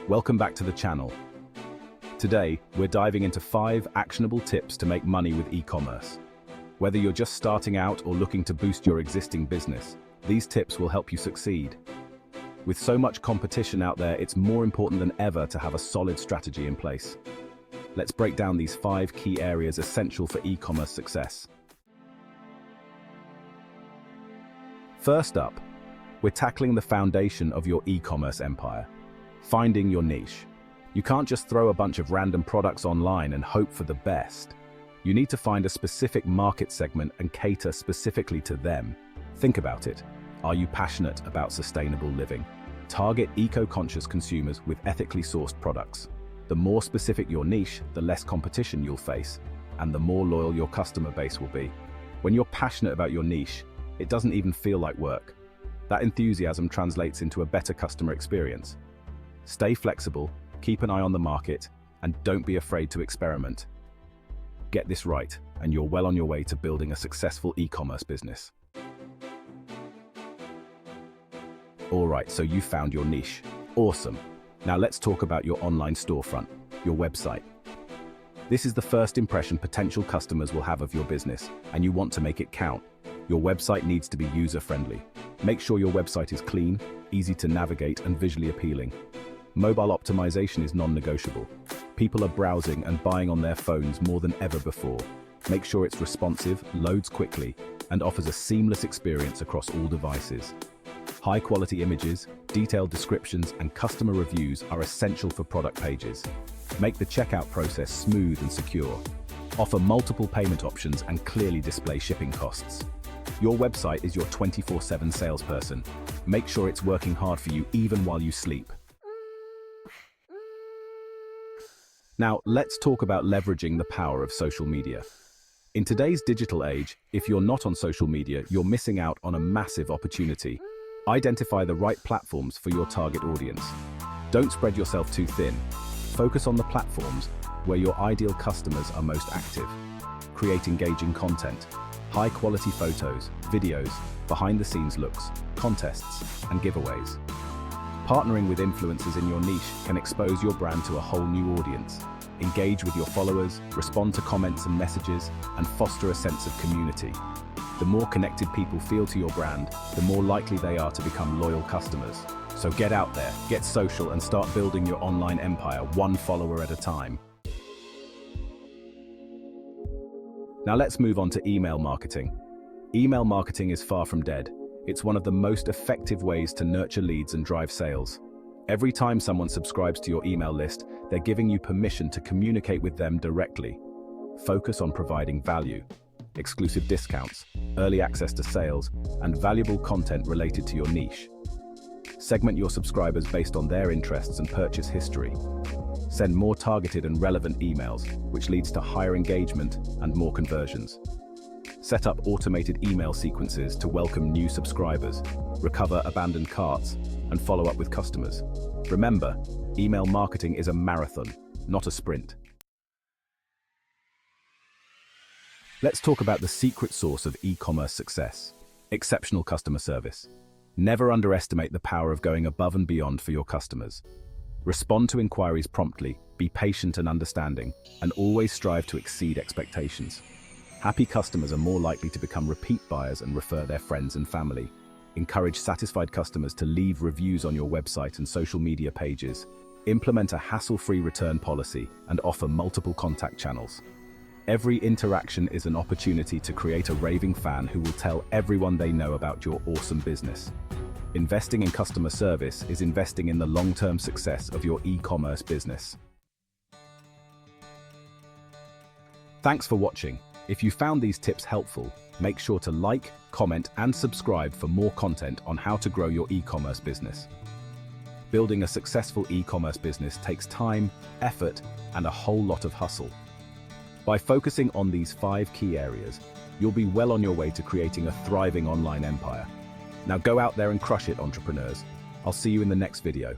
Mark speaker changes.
Speaker 1: Welcome back to the channel. Today, we're diving into 5 actionable tips to make money with e-commerce. Whether you're just starting out or looking to boost your existing business, these tips will help you succeed. With so much competition out there, it's more important than ever to have a solid strategy in place. Let's break down these 5 key areas essential for e-commerce success. First up, we're tackling the foundation of your e-commerce empire, finding your niche. You can't just throw a bunch of random products online and hope for the best. You need to find a specific market segment and cater specifically to them. Think about it. Are you passionate about sustainable living? Target eco-conscious consumers with ethically sourced products. The more specific your niche, the less competition you'll face, and the more loyal your customer base will be. When you're passionate about your niche, it doesn't even feel like work. That enthusiasm translates into a better customer experience. Stay flexible, keep an eye on the market, and don't be afraid to experiment. Get this right, and you're well on your way to building a successful e-commerce business. Alright, so you found your niche. Awesome. Now let's talk about your online storefront, your website. This is the first impression potential customers will have of your business, and you want to make it count. Your website needs to be user-friendly. Make sure your website is clean, easy to navigate, and visually appealing. Mobile optimization is non-negotiable. People are browsing and buying on their phones more than ever before. Make sure it's responsive, loads quickly, and offers a seamless experience across all devices. High-quality images, detailed descriptions, and customer reviews are essential for product pages. Make the checkout process smooth and secure. Offer multiple payment options and clearly display shipping costs. Your website is your 24/7 salesperson. Make sure it's working hard for you even while you sleep. Now, let's talk about leveraging the power of social media. In today's digital age, if you're not on social media, you're missing out on a massive opportunity. Identify the right platforms for your target audience. Don't spread yourself too thin. Focus on the platforms where your ideal customers are most active. Create engaging content, high-quality photos, videos, behind-the-scenes looks, contests, and giveaways. Partnering with influencers in your niche can expose your brand to a whole new audience. Engage with your followers, respond to comments and messages, and foster a sense of community. The more connected people feel to your brand, the more likely they are to become loyal customers. So get out there, get social, and start building your online empire one follower at a time. Now let's move on to email marketing. Email marketing is far from dead. It's one of the most effective ways to nurture leads and drive sales. Every time someone subscribes to your email list, they're giving you permission to communicate with them directly. Focus on providing value, exclusive discounts, early access to sales, and valuable content related to your niche. Segment your subscribers based on their interests and purchase history. Send more targeted and relevant emails, which leads to higher engagement and more conversions. Set up automated email sequences to welcome new subscribers, recover abandoned carts, and follow up with customers. Remember, email marketing is a marathon, not a sprint. Let's talk about the secret sauce of e-commerce success: exceptional customer service. Never underestimate the power of going above and beyond for your customers. Respond to inquiries promptly, be patient and understanding, and always strive to exceed expectations. Happy customers are more likely to become repeat buyers and refer their friends and family. Encourage satisfied customers to leave reviews on your website and social media pages. Implement a hassle-free return policy and offer multiple contact channels. Every interaction is an opportunity to create a raving fan who will tell everyone they know about your awesome business. Investing in customer service is investing in the long-term success of your e-commerce business. Thanks for watching. If you found these tips helpful, make sure to like, comment, and subscribe for more content on how to grow your e-commerce business. Building a successful e-commerce business takes time, effort, and a whole lot of hustle. By focusing on these 5 key areas, you'll be well on your way to creating a thriving online empire. Now go out there and crush it, entrepreneurs. I'll see you in the next video.